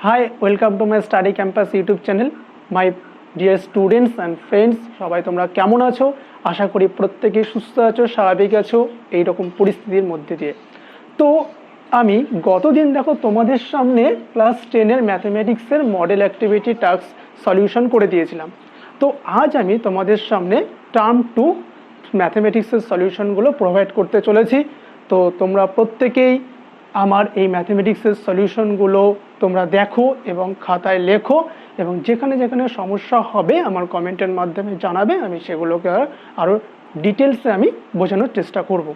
Hi, welcome to my study campus YouTube channel. My dear students and friends, সবাই তোমরা কেমন আছো? আশা করি প্রত্যেকেই সুস্থ আছো, স্বাভাবিক আছো এই রকম পরিস্থিতির মধ্যে দিয়ে। তো আমি গতদিন দেখো তোমাদের সামনে ক্লাস 10 এর ম্যাথমেটিক্সের মডেল অ্যাক্টিভিটি টাস্ক সলিউশন করে দিয়েছিলাম। তো আজ আমি তোমাদের সামনে টার্ম 2 ম্যাথমেটিক্সের সলিউশনগুলো প্রোভাইড করতে চলেছি। তো তোমরা প্রত্যেকেই আমার এই ম্যাথমেটিক্সের সলিউশনগুলো তোমরা দেখো এবং খাতায় লেখো এবং যেখানে যেখানে সমস্যা হবে আমার কমেন্টের মাধ্যমে জানাবে, আমি সেগুলোকে আরও ডিটেলসে আমি বোঝানোর চেষ্টা করব।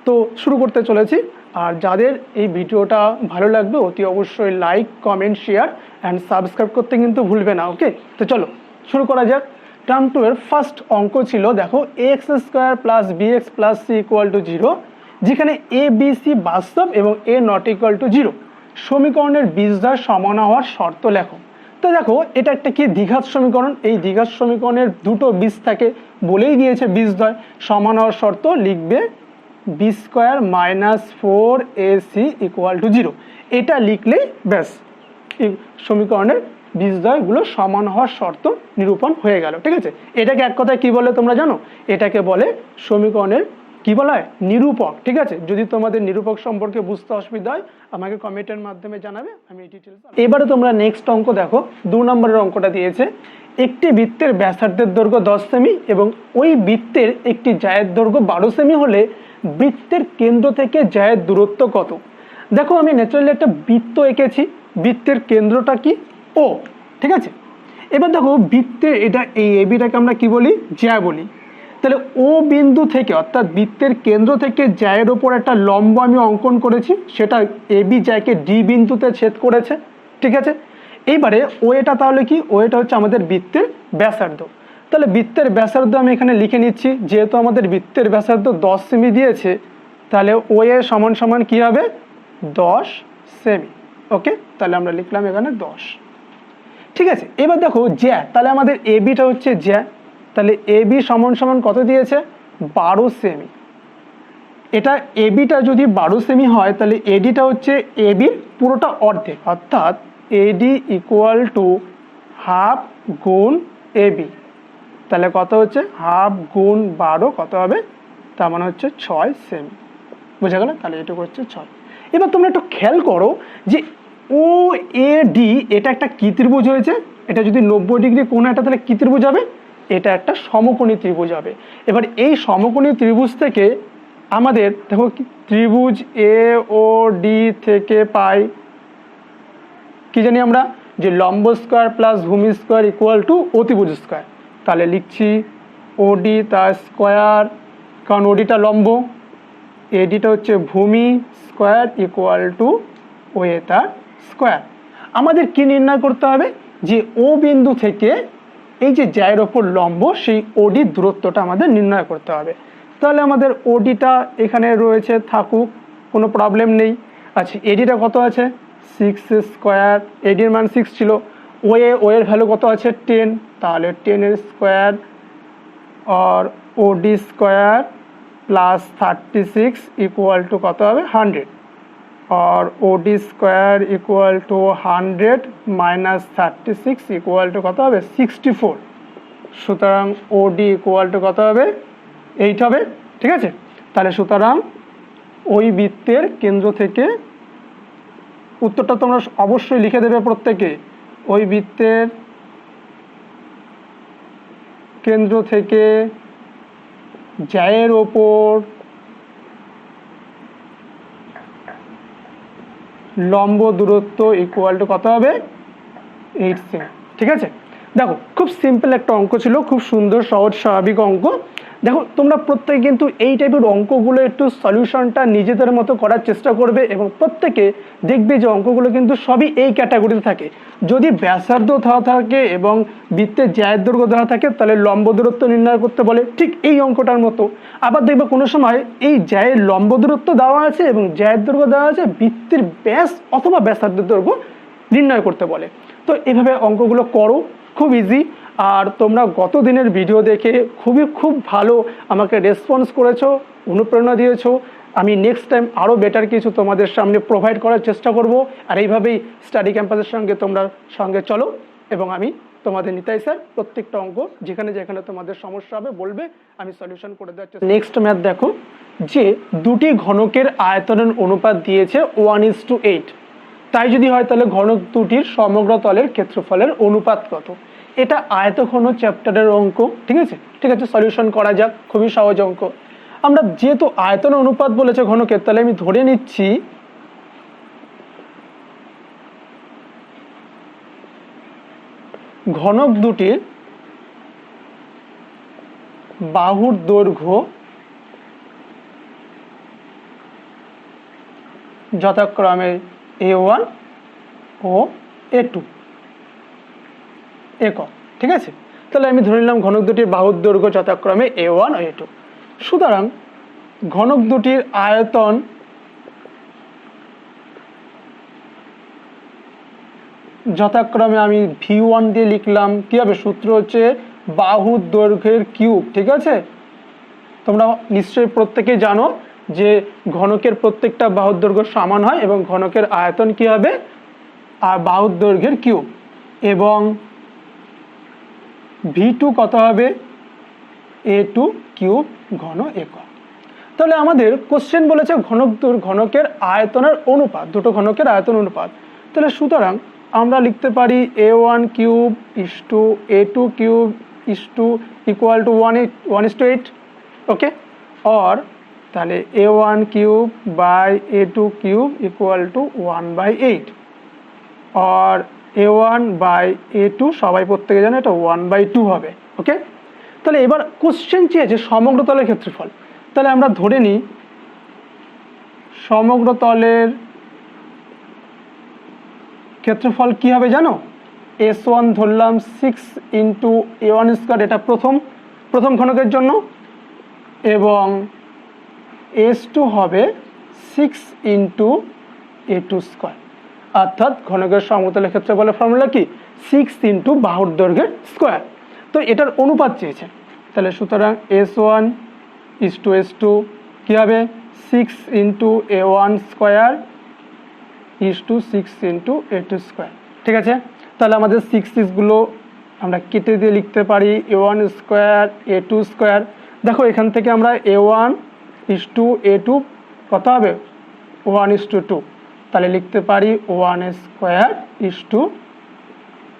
তো শুরু করতে চলেছি। আর যাদের এই ভিডিওটা ভালো লাগবে অতি অবশ্যই like, comment, share and subscribe করতে কিন্তু ভুলবে না। ওকে, তো চলো শুরু করা যাক। টার্ম 2 এর ফার্স্ট অঙ্ক ছিল, দেখো ax square plus bx plus c equal to 0, যেখানে a b c বাস্তব এবং a নট ইকুয়াল টু 0। সমীকরণের বীজদ্বয় সমান হওয়ার শর্ত লেখো। তো দেখো এটা একটা কি দ্বিঘাত সমীকরণ, এই দ্বিঘাত সমীকরণের দুটো বীজ থাকে বলেই দিয়েছে বীজদ্বয় সমান হওয়ার শর্ত লিখবে b square minus 4ac equal to 0। এটা লিখলেই ব্যাস এই সমীকরণের বীজদ্বয়গুলো সমান হওয়ার শর্ত নিরূপণ হয়ে গেল। ঠিক আছে, এটাকে এক কথায় কি বলে তোমরা জানো? এটাকে বলে সমীকরণের কি বলা হয়? নিরূপক। ঠিক আছে, যদি তোমাদের নিরূপক সম্পর্কে বুঝতে অসুবিধা হয় আমাকে কমেন্টের মাধ্যমে জানাবে, আমি ডিটেলস। এবারে তোমরা নেক্সট অঙ্ক দেখো, 2 নম্বরের অঙ্কটা দিয়েছে। একটি বৃত্তের ব্যাসার্ধের দৈর্ঘ্য 10 সেমি এবং ওই বৃত্তের একটি জায়ের দৈর্ঘ্য 12 সেমি হলে বৃত্তের কেন্দ্র থেকে জায়ের দূরত্ব কত? দেখো আমি ন্যাচারালি একটা বৃত্ত এঁকেছি, বৃত্তের কেন্দ্রটা কি? ও। ঠিক আছে, এবার দেখো বৃত্তের এটা এই এবিটাকে আমরা কি বলি? জ্যা বলি। তাহলে ও বিন্দু থেকে অর্থাৎ বৃত্তের কেন্দ্র থেকে জ্যায়ের ওপর একটা লম্ব আমি অঙ্কন করেছি, সেটা এবি জ্যাকে ডি বিন্দুতে ছেদ করেছে। ঠিক আছে, এইবারে ও এটা তাহলে কি? ও এটা হচ্ছে আমাদের বৃত্তের ব্যাসার্ধ। তাহলে বৃত্তের ব্যাসার্ধ আমি এখানে লিখে নিচ্ছি, যেহেতু আমাদের বৃত্তের ব্যাসার্ধ 10 সেমি দিয়েছে তাহলে ও এর সমান সমান কি হবে? 10 সেমি। ওকে, তাহলে আমরা লিখলাম এখানে 10। ঠিক আছে, এবার দেখো জ্যা, তাহলে আমাদের এবিটা হচ্ছে জ্যা, তাহলে এবি সমান সমান কত দিয়েছে? 12 সেমি। এটা এবিটা যদি 12 সেমি হয় তাহলে এডিটা হচ্ছে এবির পুরোটা অর্ধেক, অর্থাৎ এডি ইকুয়াল টু হাফ গুণ এবি। তাহলে কত হচ্ছে? হাফ গুণ 12 কত হবে? তার মানে হচ্ছে 6 সেমি। বুঝা গেল? তাহলে এটুকু হচ্ছে 6। এবার তোমরা একটু খেয়াল করো যে ও এ ডি এটা একটা কি ত্রিভুজ হয়েছে? এটা যদি 90 ডিগ্রি কোণ একটা তাহলে কি ত্রিভুজ হবে? এটা একটা সমকোণী ত্রিভুজ হবে। এবার এই সমকোণী ত্রিভুজ থেকে আমাদের দেখো ত্রিভুজ এ ও ডি থেকে পাই কি জানি আমরা? যে লম্ব স্কোয়ার প্লাস ভূমি স্কোয়ার ইকুয়াল টু অতিভুজ স্কোয়ার। তাহলে লিখছি ওডি তার স্কোয়ার, কারণ ওডিটা লম্ব, এডিটা হচ্ছে ভূমি স্কোয়ার ইকুয়াল টু ও এ তার স্কোয়ার। আমাদের কি নির্ণয় করতে হবে? যে ও বিন্দু থেকে এই যে জ্যায়ের ওপর লম্ব সেই ওডির দূরত্বটা আমাদের নির্ণয় করতে হবে। তাহলে আমাদের ওডিটা এখানে রয়েছে, থাকুক, কোনো প্রবলেম নেই। আচ্ছা, এডিটা কত আছে? 6 স্কোয়ার, এডির মান 6 ছিল। ও এর ভ্যালু কত আছে? 10, তাহলে 10 এর স্কোয়ার আর ওডি স্কোয়ার প্লাস 36 ইকুয়াল টু কত হবে? 100, और ওডি square equal two 100 minus 36 equal to কত হবে? 64। সুতরাং ওডি ইকুয়াল টু কত হবে? 8 হবে। ঠিক আছে, তাহলে সুতরাং ওই বৃত্তের কেন্দ্র থেকে, উত্তরটা তোমরা অবশ্যই লিখে দেবে প্রত্যেকে, ওই বৃত্তের কেন্দ্র থেকে জ্যায়ের ওপর লম্ব দূরত্ব ইকুয়াল টু কত হবে? 8 সেমি। ঠিক আছে, দেখো খুব সিম্পল একটা অঙ্ক ছিল, খুব সুন্দর সহজ স্বাভাবিক অঙ্ক। দেখো তোমরা প্রত্যেকে কিন্তু এই টাইপের অঙ্কগুলো একটু সলিউশনটা নিজেদের মতো করার চেষ্টা করবে এবং প্রত্যেকে দেখবে যে অঙ্কগুলো কিন্তু সবই এই ক্যাটাগরিতে থাকে। যদি ব্যাসার্ধ দেওয়া থাকে এবং বৃত্তের জ্যায়ের দৈর্ঘ্য দেওয়া থাকে তাহলে লম্ব দূরত্ব নির্ণয় করতে বলে, ঠিক এই অঙ্কটার মতো। আবার দেখবে কোনো সময় এই জ্যায়ের লম্ব দূরত্ব দেওয়া আছে এবং জ্যায়ের দৈর্ঘ্য দেওয়া আছে, বৃত্তের ব্যাস অথবা ব্যাসার্ধের দৈর্ঘ্য নির্ণয় করতে বলে। তো এভাবে অঙ্কগুলো করো, খুব ইজি। আর তোমরা গত দিনের ভিডিও দেখে খুব ভালো আমাকে রেসপন্স করেছো, অনুপ্রেরণা দিয়েছো। আমি নেক্সট টাইম আরও বেটার কিছু তোমাদের সামনে প্রোভাইড করার চেষ্টা করব। আর এইভাবেই স্টাডি ক্যাম্পাসের সঙ্গে তোমরা সঙ্গে চলো, এবং আমি তোমাদের নিতাই স্যার প্রত্যেকটা অঙ্ক যেখানে যেখানে তোমাদের সমস্যা হবে বলবে, আমি সলিউশন করে দেওয়ার চেষ্টা। নেক্সট ম্যাথ দেখো, যে দুটি ঘনকের আয়তনের অনুপাত দিয়েছে 1:8, তাই যদি হয় তাহলে ঘনক দুটির সমগ্র তলের ক্ষেত্রফলের অনুপাত কত? এটা আয়তঘন চ্যাপ্টারের অঙ্ক, ঠিক আছে। সলিউশন করা যাক, খুবই সহজ অঙ্ক। আমরা যেহেতু আয়তন অনুপাত বলেছে ঘনকের, তাহলে আমি ধরে নিচ্ছি ঘনক দুটির বাহুর দৈর্ঘ্য যথাক্রমে A1 ও A2 একক, ঠিক আছে। তাহলে আমি ধরে নিলাম ঘনক দুটির বাহুর দৈর্ঘ্য যথাক্রমে A1 ও A2। সুতরাং ঘনক দুটির আয়তন যথাক্রমে আমি V1 দিয়ে লিখলাম, কি হবে? সূত্র হচ্ছে বাহুর দৈর্ঘ্যের কিউব, ঠিক আছে। তোমরা নিশ্চয়ই প্রত্যেকেই জানো যে ঘনকের প্রত্যেকটা বাহুর দৈর্ঘ্য সমান হয়, এবং ঘনকের আয়তন কি হবে? আর বাহুর দৈর্ঘ্যের কিউব। এবং V2 কত হবে? A2 কিউব ঘন একক। তাহলে আমাদের কোশ্চেন বলেছে ঘনকের আয়তনের অনুপাত, দুটো ঘনকের আয়তন অনুপাত। তাহলে সুতরাং আমরা লিখতে পারি A1 cube is to A2 cube is to equal to 1:8, okay. Or তাহলে A1 cube by A2 cube equal to 1/8, or A1 by A2 সবাই প্রত্যেকে জানে এটা 1/2 হবে, ওকে। তাহলে এবার কোশ্চেন চেয়েছে সমগ্র তলের ক্ষেত্রফল। তাহলে আমরা ধরে নিই সমগ্র তলের ক্ষেত্রফল কি হবে জানো? S1 ধরলাম 6 ইন্টু A1 স্কোয়ার, এটা প্রথম ঘনকের জন্য, এবং S2 হবে 6 ইন্টু A2 স্কোয়ার। অর্থাৎ ঘনকের সমতলের ক্ষেত্রফলের ফর্মুলা কি? 6 ইন্টু বাহুর দৈর্ঘ্যের স্কোয়ার। তো এটার অনুপাত চেয়েছে, তাহলে সুতরাং S1 ইসটু S2 কি হবে? 6 into A1 square is to 6 into A2 square, ঠিক আছে। তাহলে আমাদের 6 গুলো আমরা কেটে দিয়ে লিখতে পারি A1 স্কোয়ার A2 স্কোয়ার। দেখো এখান থেকে আমরা A1 ইসটু A2 কত হবে? 1:2। তাহলে লিখতে পারি 1 স্কোয়ার ইসটু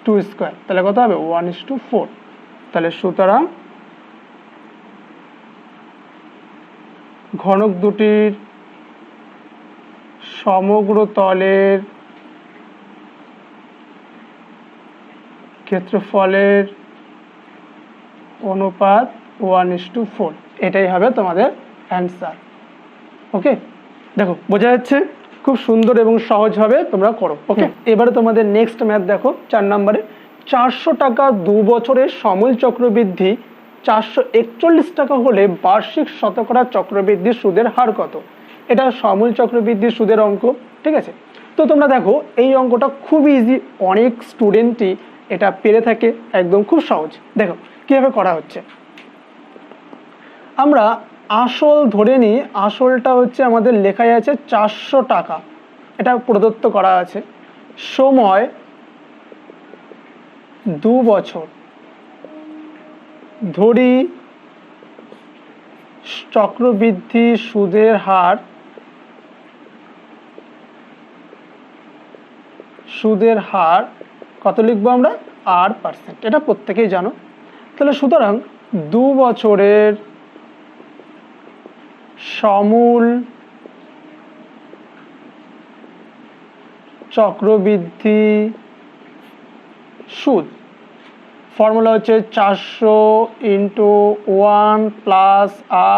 2 স্কোয়ার, তাহলে কত হবে? 1:4। তাহলে সুতরাং ঘনক দুটির সমগ্র তলের ক্ষেত্রফলের অনুপাত 1:4, এটাই হবে তোমাদের অ্যান্সার, ওকে। দেখো বোঝা যাচ্ছে, খুব সুন্দর এবং সহজভাবে তোমরা করো, ওকে। এবারে তোমাদের নেক্সট ম্যাথ দেখো, 4 নম্বরে 400 টাকা 2 বছরের সমূল চক্রবৃদ্ধি 441 টাকা হলে বার্ষিক শতকরা চক্রবৃদ্ধি সুদের হার কত? এটা সমূল চক্রবৃদ্ধি সুদের অঙ্ক, ঠিক আছে। তো তোমরা দেখো এই অঙ্কটা খুব ইজি, অনেক স্টুডেন্টই এটা পেরে থাকে, একদম খুব সহজ। দেখো কিভাবে করা হচ্ছে। আমরা আসল ধরে নিই, আসলটা হচ্ছে আমাদের লেখাই আছে 400 টাকা, এটা প্রদত্ত করা আছে। সময় 2 বছর, ধরি চক্রবৃদ্ধি সুদের হার কত লিখবো আমরা? 8%, এটা প্রত্যেকেই জানো। তাহলে সুতরাং 2 বছরের সমূল চক্রবৃদ্ধি সুদ ফর্মুলা হচ্ছে 400 ইন্টু 1 প্লাস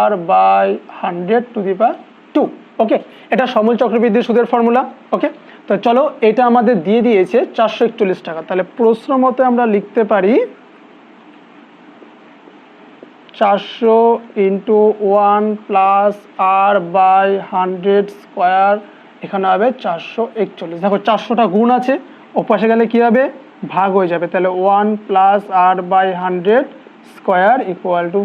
R/100⁴, ওকে। এটা সমূল চক্রবৃদ্ধি সুদের ফর্মুলা, ওকে। তো চলো, এটা আমাদের দিয়ে দিয়েছে 441 টাকা। তাহলে প্রশ্ন মতে আমরা লিখতে পারি 400 ইন্টু 1 প্লাস R/100², এখানে হবে 441। দেখো 400টা গুণ আছে, ওপাশে গেলে কি হবে? ভাগ হয়ে যাবে। তাহলে 1 প্লাস R/100² ইকুয়াল টু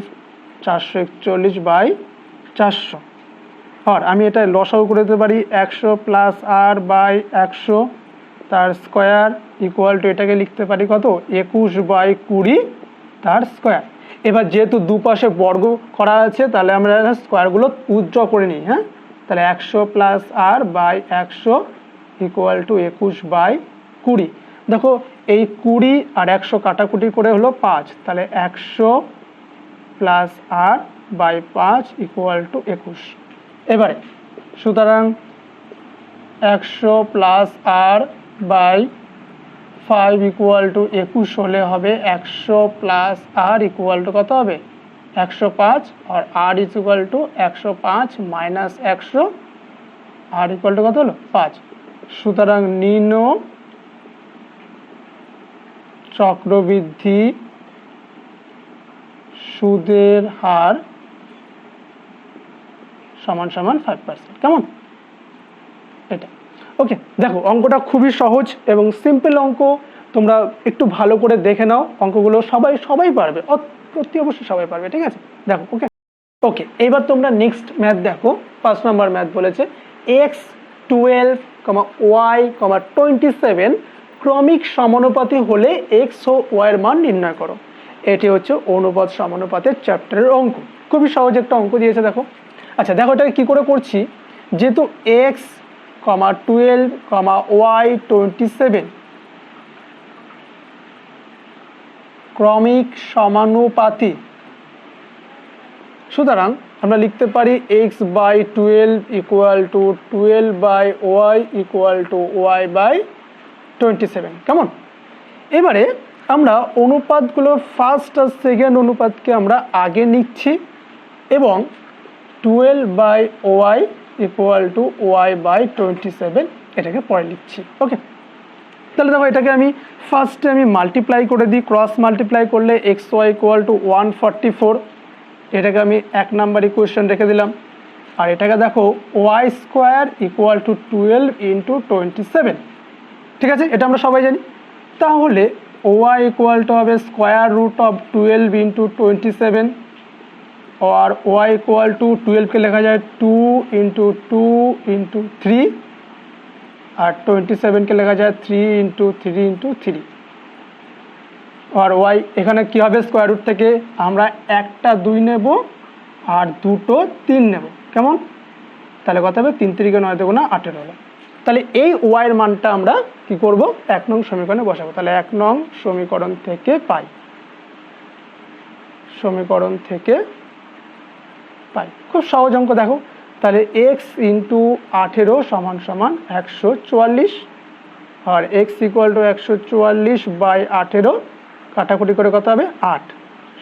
441/400। আর আমি এটা লসাগু করে দিতে পারি 100 প্লাস আর বাই 100 তার স্কোয়ার ইকুয়াল টু এটাকে লিখতে পারি কত 21/20 তার স্কোয়ার। এবার যেহেতু দুপাশে বর্গ করা আছে তাহলে আমরা স্কোয়ারগুলো উইথড্র করে নিই। হ্যাঁ, তাহলে 100 plus r by 100 equal to 21/20। দেখো এই 20 আর 100 কাটাকুটি করে হলো 5, তাহলে 100 plus r by 5 equal to 21। এবারে সুতরাং 100 plus r by 5 equal to 21 হলে হবে 100 প্লাস আর ইকুয়াল টু কত হবে 105, আর r equal to 105 minus 100, r equal to কত হলো 5। সুতরাং নিম্ন চক্রবৃদ্ধি সুদের হার সমান সমান 5%। কেমন? এটা ওকে। দেখো অঙ্কটা খুবই সহজ এবং সিম্পল অঙ্ক, তোমরা একটু ভালো করে দেখে নাও। অঙ্কগুলো সবাই পারবে, অতি অবশ্যই সবাই পারবে। ঠিক আছে, দেখো ওকে ওকে। এবার তোমরা নেক্সট ম্যাথ দেখো। 5 নম্বর ম্যাথ বলেছে x12, y, 27 ক্রমিক সমানুপাতি হলে x ও y এর মান নির্ণয় করো। এটি হচ্ছে অনুপাত সমানুপাতের চ্যাপ্টারের অঙ্ক। খুবই সহজ একটা অঙ্ক দিয়েছে দেখো। আচ্ছা দেখো এটাকে কি করে করছি, যেহেতু x, 12, y, 27 ক্রমিক সমানুপাতি, সুতরাং আমরা লিখতে পারি x/12 equal to 12/y equal to y/27। কেমন? এবারে আমরা অনুপাতগুলো ফার্স্ট আর সেকেন্ড অনুপাতকে আমরা আগে নিচ্ছি এবং 12/y ইকুয়াল টু y/27 এটাকে পরে লিখছি। ওকে, তাহলে দেখো এটাকে আমি ফার্স্টে আমি মাল্টিপ্লাই করে দিই। ক্রস মাল্টিপ্লাই করলে xy ইকুয়াল টু 144, এটাকে আমি 1 নাম্বার ইকুয়েশন রেখে দিলাম। আর এটাকে দেখো y square equal to 12 into 27। ঠিক আছে, এটা আমরা সবাই জানি। তাহলে y ইকুয়াল টু হবে স্কোয়ার রুট অফ 12 ইন্টু 27, আর y ইকুয়াল টু 12কে লেখা যায় 2 ইন্টু 2 ইন্টু 3, আর 27কে লেখা যায় 3 ইন্টু 3 ইন্টু 3। আর y এখানে কী হবে, স্কোয়ার রুট থেকে আমরা একটা 2 নেব আর দুটো 3 নেব। কেমন? তাহলে কত হবে 3 3 9 2 18 হলো। তাহলে এই y এর মানটা আমরা কি করব, 1 নং সমীকরণে বসাবো। তাহলে 1 নং সমীকরণ থেকে পাই, সমীকরণ থেকে পাই। খুব সহজ অঙ্ক দেখো। তাহলে x ইন্টু 18 সমান সমান 144, আর x ইকুয়াল টু 144/18 কাটাকুটি করে কত হবে 8,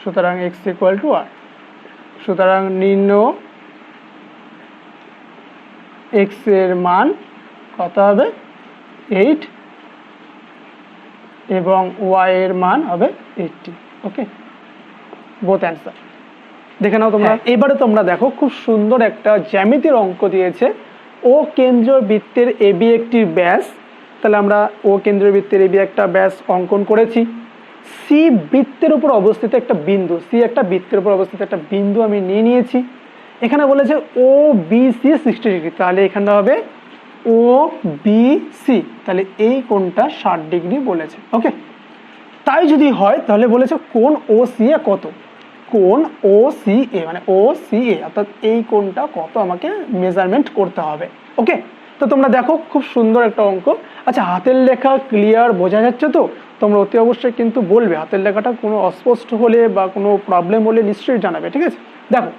সুতরাং x ইকুয়াল টু 8। সুতরাং নির্ণয় x এর মান কত হবে 8 এবং y এর মান হবে 80। ওকে, বোথ অ্যান্সার দেখে নাও তোমরা। এবারে তোমরা দেখো খুব সুন্দর একটা জ্যামিতির অঙ্ক দিয়েছে। ও কেন্দ্রীয় বৃত্তের এবি একটি ব্যাস, তাহলে আমরা ও কেন্দ্রীয় বৃত্তের এবি একটা ব্যাস অঙ্কন করেছি। সি বৃত্তের উপর অবস্থিত একটা বিন্দু, সি একটা বৃত্তের উপর অবস্থিত একটা বিন্দু আমি নিয়েছি। এখানে বলেছে ও বি সি 60 ডিগ্রি, তাহলে এখানে হবে ও বি সি, তাহলে এই কোণটা 60 ডিগ্রি বলেছে। ওকে, তাই যদি হয় তাহলে বলেছে কোণ ও সি এ কত, কোণ ও সি এ মানে ও সি এ, অর্থাৎ এই কোণটা কত আমাকে মেজারমেন্ট করতে হবে। ওকে, তো তোমরা দেখো খুব সুন্দর একটা অঙ্ক। আচ্ছা হাতের লেখা ক্লিয়ার বোঝা যাচ্ছে তো? তোমরা অতি অবশ্যই কিন্তু বলবে, হাতের লেখাটা কোনো অস্পষ্ট হলে বা কোনো প্রবলেম হলে নিশ্চয়ই জানাবে। ঠিক আছে, দেখো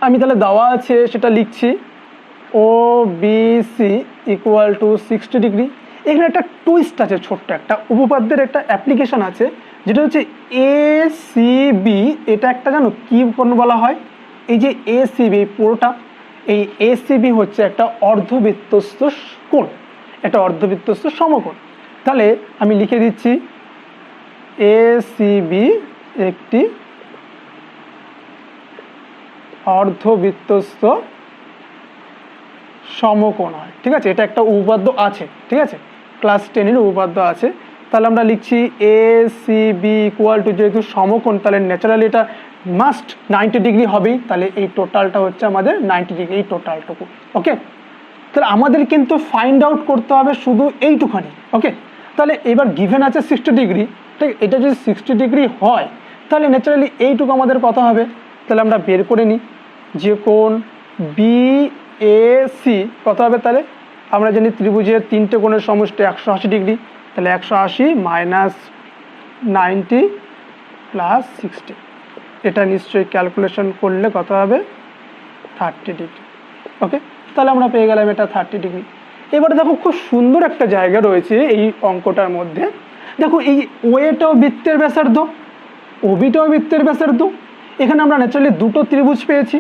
আমি তাহলে দেওয়া আছে সেটা লিখছি, O B C equal to 60 degree. এখানে একটা টুইস্ট আছে, ছোট্ট একটা উপপাদ্যের একটা অ্যাপ্লিকেশন আছে, যেটা হচ্ছে এ সি বি। এটা একটা জানো কি কোণ বলা হয়? এই যে এ সি বি পুরোটা, এই এ সি বি হচ্ছে একটা অর্ধবৃত্তস্থ কোণ, একটা অর্ধবৃত্তস্থ সমকোণ। তাহলে আমি লিখে দিচ্ছি এ সি বি একটি অর্ধবৃত্তস্থ সমকোণ হয়। ঠিক আছে, এটা একটা উপপাদ্য আছে। ঠিক আছে, ক্লাস 10-এর উপপাদ্য আছে। তাহলে আমরা লিখছি A C B equal to, যেহেতু সমকোণ তাহলে ন্যাচারালি এটা মাস্ট 90 ডিগ্রি হবেই, তাহলে এই টোটালটা হচ্ছে আমাদের 90 ডিগ্রি, এই টোটালটুকু। ওকে, তাহলে আমাদের কিন্তু ফাইন্ড আউট করতে হবে শুধু এইটুখানি। ওকে, তাহলে এবার গিভেন আছে 60 ডিগ্রি, ঠিক, এটা যদি 60 ডিগ্রি হয় তাহলে ন্যাচারালি এইটুকু আমাদের কত হবে, তাহলে আমরা বের করে নিই যে কোণ বি এ সি কত হবে। তাহলে আমরা জানি ত্রিভুজের তিনটে কোণের সমষ্টি 180 ডিগ্রি, তাহলে 180 মাইনাস 90 প্লাস 60, এটা নিশ্চয়ই ক্যালকুলেশন করলে কত হবে 30 ডিগ্রি। ওকে, তাহলে আমরা পেয়ে গেলাম এটা 30 ডিগ্রি। এবারে দেখো খুব সুন্দর একটা জায়গা রয়েছে এই অঙ্কটার মধ্যে। দেখো এই ওয়েটাও বৃত্তের ব্যাসার্ধ, ওবিটাও বৃত্তের ব্যাসার্ধ, এখানে আমরা ন্যাচারালি দুটো ত্রিভুজ পেয়েছি,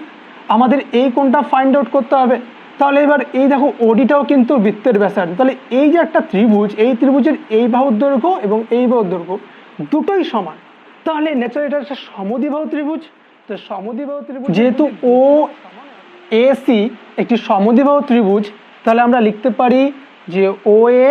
আমাদের এই কোণটা ফাইন্ড আউট করতে হবে। তাহলে এবার এই দেখো ওডিটাও কিন্তু বৃত্তের ব্যাসার্ধ, তাহলে এই যে একটা ত্রিভুজ, এই ত্রিভুজের এই বাহুর দৈর্ঘ্য এবং এই বাহুর দৈর্ঘ্য দুটোই সমান, তাহলে ন্যাচারালি এটা একটা সমদ্বিবাহু ত্রিভুজ। তো সমদ্বিবাহু ত্রিভুজ যেহেতু ও এ সি একটি সমদ্বিবাহু ত্রিভুজ, তাহলে আমরা লিখতে পারি যে ও এ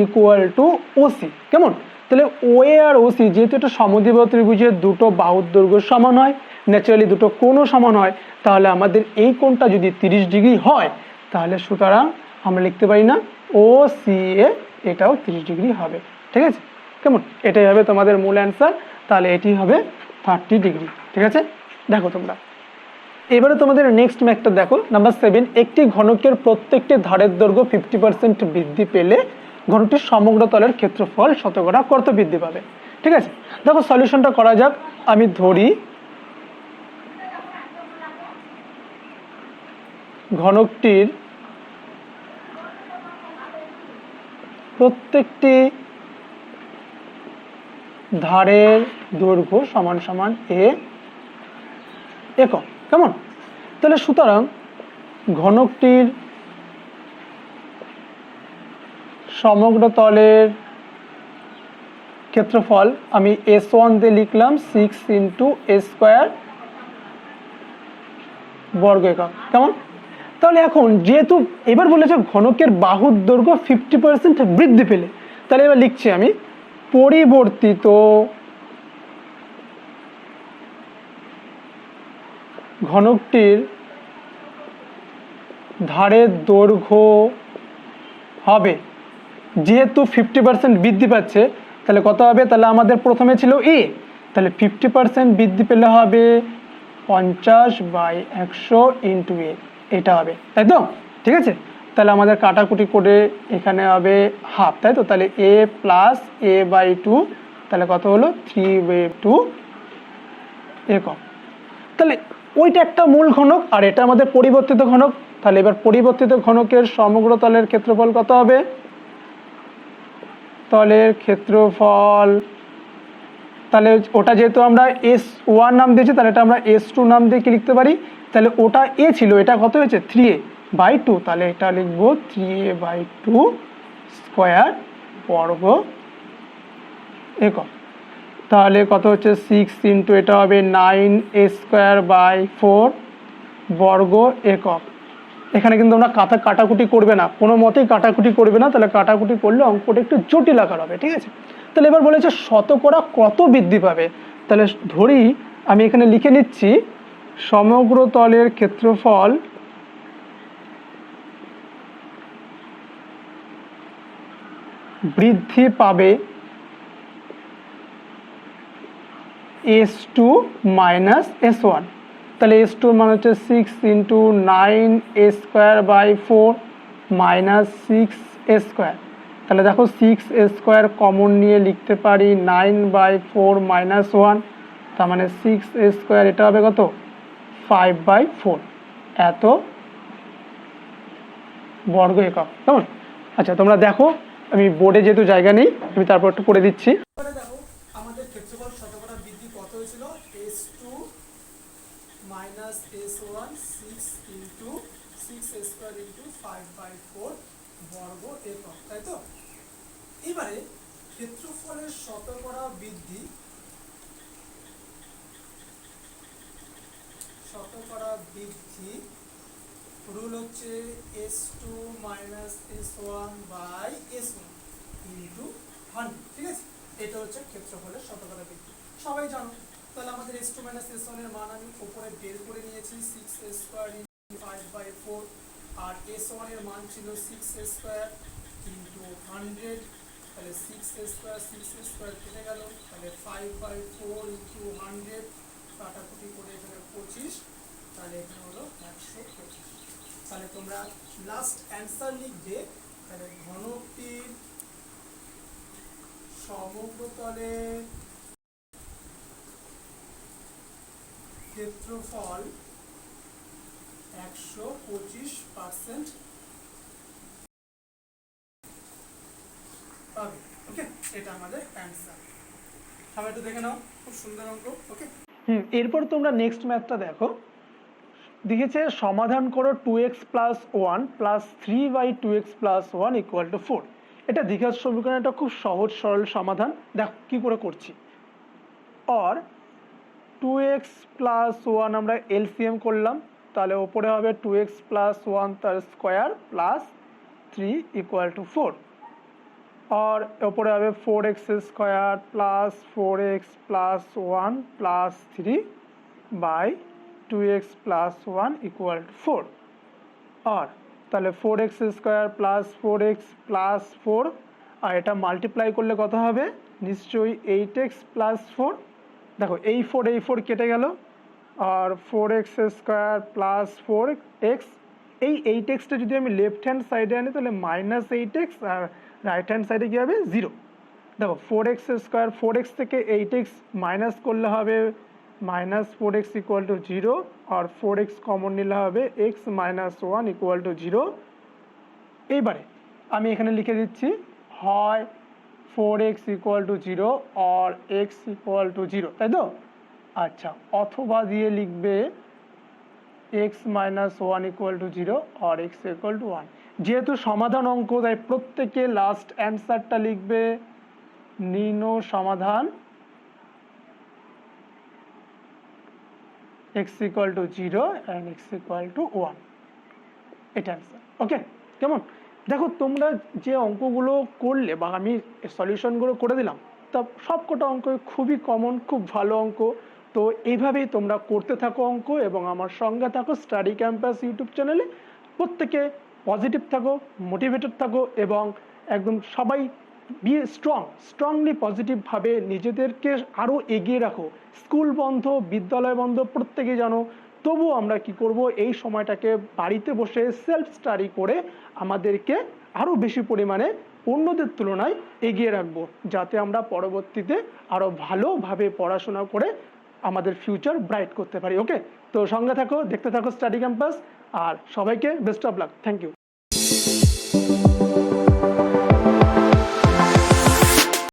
ইকুয়াল টু ও সি। কেমন, তাহলে ও এ আর ও সি যেহেতু একটা সমদ্বিবাহু ত্রিভুজের দুটো বাহুর দৈর্ঘ্য সমান হয়, ন্যাচারালি দুটো কোণও সমান হয়, তাহলে আমাদের এই কোণটা যদি 30 ডিগ্রি হয় তাহলে সুতরাং আমরা লিখতে পারি না ও সি এ এটাও 30 ডিগ্রি হবে। ঠিক আছে, কেমন, এটাই হবে তোমাদের মূল অ্যান্সার, তাহলে এটি হবে 30 ডিগ্রি। ঠিক আছে, দেখো তোমরা এবারে তোমাদের নেক্সট ম্যাথটা দেখো, নাম্বার 7, একটি ঘনকের প্রত্যেকটি ধারের দৈর্ঘ্য 50% বৃদ্ধি পেলে ঘনকটির সমগ্র তলের ক্ষেত্রফল শতকরা কত বৃদ্ধি পাবে। ঠিক আছে, দেখো সলিউশনটা করা যাক। আমি ধরি ঘনকটির প্রত্যেকটি ধারের দৈর্ঘ্য সমান সমান এ একক। কেমন, তাহলে সুতরাং ঘনকটির সমগ্র তলের ক্ষেত্রফল আমি S1 দিয়ে লিখলাম 6 ইন্টু এ স্কোয়ার বর্গ একক। কেমন, তাহলে এখন যেহেতু এবার বলেছে ঘনকের বাহুর দৈর্ঘ্য 50% বৃদ্ধি পেলে, তাহলে এবার লিখছি আমি পরিবর্তিত ঘনকটির ধারের দৈর্ঘ্য হবে, যেহেতু 50% বৃদ্ধি পাচ্ছে তাহলে কত হবে, তাহলে আমাদের প্রথমে ছিল এ, তাহলে 50% বৃদ্ধি পেলে হবে 50/100 ইন্টু এ, এটা হবে, তাই তো। ঠিক আছে, তাহলে আমাদের কাটাকুটি করে এখানে হবে হাফ, তাই তো, তাহলে এ প্লাস a/2, তাহলে কত হলো 3/2 একক। তাহলে ওইটা একটা মূল ঘনক আর এটা আমাদের পরিবর্তিত ঘনক, তাহলে এবার পরিবর্তিত ঘনকের সমগ্র তলের ক্ষেত্রফল কত হবে, তলের ক্ষেত্রফল, তাহলে ওটা যেহেতু আমরা S1 নাম দিয়েছি তাহলে এটা আমরা S2 নাম দিয়ে কি লিখতে পারি, তাহলে ওটা এ ছিল, এটা কত হয়েছে 3a/2, তাহলে এটা লিখবো 3a/2 স্কোয়ার বর্গ একক। তাহলে কত হচ্ছে 6 ইন্টু এটা হবে 9a²/4 বর্গ একক। এখানে কিন্তু আমরা কাটাকুটি করবে না, কোনো মতেই কাটাকুটি করবে না, তাহলে কাটাকুটি করলে অঙ্কটা একটু জটিল আকার হবে। ঠিক আছে, তাহলে এবার বলেছে শতকরা কত বৃদ্ধি পাবে, তাহলে ধরি আমি এখানে লিখে নিচ্ছি সমগ্র তলের ক্ষেত্রফল বৃদ্ধি পাবে S2 মাইনাস S1, তাহলে S2 মানে হচ্ছে 6 ইন্টু 9a²/4 মাইনাস 6a², তাহলে দেখো 6a² কমন নিয়ে লিখতে পারি 9/4 মাইনাস 1, তার মানে 6a², এটা হবে কত 5/4 এত বর্গ একক। কেমন, আচ্ছা তোমরা দেখো আমি বোর্ডে যেহেতু জায়গা নেই আমি তারপর একটু করে দিচ্ছি। দেখো আমাদের ক্ষেত্রফল শতকরা বৃদ্ধি কত হয়েছিল, S2 minus S1 6 into 6a² into 5/4 বর্গ একক, তাই তো। এবারে ক্ষেত্রফলের শতকরা বৃদ্ধি, রুল হচ্ছে S2 minus S1 by S1 into 100। ঠিক আছে, এটা হচ্ছে ক্ষেত্রফলের শতকরা বৃদ্ধি, সবাই জানো। তাহলে আমাদের s2 মাইনাস s1 এর মান আমি উপরে বের করে নিয়েছি 6a² ইন্টু 5/4, আর s1 এর মান ছিল 6a² ইন্টু 100, তাহলে 6a² কেটে গেল, তাহলে 5/4 ইন্টু 100 কাটাকুটি করে এখানে 25, তাহলে এখানে হলো 125। তাহলে তোমরা লাস্ট অ্যান্সার লিখবে, তাহলে ঘনকটির সমগ্রতলে ক্ষেত্রফল 125% পাবে। ওকে, এটা আমাদের অ্যান্সার। সবাই একটু দেখে নাও, খুব সুন্দর অঙ্ক। ওকে, এরপর তোমরা নেক্সট ম্যাথটা দেখো। দেখেছে সমাধান করো 2x plus 1 plus 3/2x plus 1 equal two 4। এটা দ্বিঘাত সমীকরণ, এটা খুব সহজ সরল সমাধান। দেখো কি করে করছি। আর 2x প্লাস 1 আমরা এলসিএম করলাম, তাহলে ওপরে হবে 2x প্লাস 1 তার স্কোয়ার প্লাস 3 ইকুয়াল টু 4, আর ওপরে হবে 4x square plus 4x plus 1 plus 3/2x plus 1 equal two 4। আর তাহলে 4x square plus 4x plus 4, আর এটা মাল্টিপ্লাই করলে কত হবে, নিশ্চয়ই 8x প্লাস 4। দেখো এই 4 কেটে গেল, আর 4x স্কোয়ার প্লাস 4x, এই 8xটা যদি আমি লেফট হ্যান্ড সাইডে আনি তাহলে মাইনাস 8x, আর রাইট হ্যান্ড সাইডে কী হবে 0। দেখো 4x স্কোয়ার, 4x থেকে 8x মাইনাস করলে হবে মাইনাস 4x ইকুয়াল টু 0, আর 4x কমন নিলে হবে x মাইনাস 1 ইকুয়াল টু 0। এইবারে আমি এখানে লিখে দিচ্ছি, হয় 4x ইকুয়াল টু 0 আর x ইকুয়াল টু 0, তাই তো? আচ্ছা, অথবা দিয়ে লিখবে x মাইনাস 1 ইকুয়াল টু 0 আর x ইকুয়াল টু 1। যেহেতু সমাধান অঙ্ক, তাই প্রত্যেকে লাস্ট অ্যান্সারটা লিখবে নিম্ন সমাধান x equal to 0 and x equal to 1, এটা অ্যান্সার। ওকে, কেমন? দেখো তোমরা যে অঙ্কগুলো করলে বা আমি সলিউশনগুলো করে দিলাম, তা সবকটা অঙ্ক খুবই কমন, খুব ভালো অঙ্ক। তো এইভাবেই তোমরা করতে থাকো অঙ্ক, এবং আমার সঙ্গে থাকো স্টাডি ক্যাম্পাস ইউটিউব চ্যানেলে। প্রত্যেকে পজিটিভ থাকো, মোটিভেটেড থাকো, এবং একদম সবাই স্ট্রংলি পজিটিভভাবে নিজেদেরকে আরও এগিয়ে রাখো। স্কুল বন্ধ, বিদ্যালয় বন্ধ, প্রত্যেকে জানো, তবু আমরা কি করব, এই সময়টাকে বাড়িতে বসে সেলফ স্টাডি করে আমাদেরকে আরও বেশি পরিমাণে অন্যদের তুলনায় এগিয়ে রাখবো, যাতে আমরা পরবর্তীতে আরও ভালোভাবে পড়াশোনা করে আমাদের ফিউচার ব্রাইট করতে পারি। ওকে, তো সঙ্গে থাকো, দেখতে থাকো স্টাডি ক্যাম্পাস, আর সবাইকে best of luck. Thank you.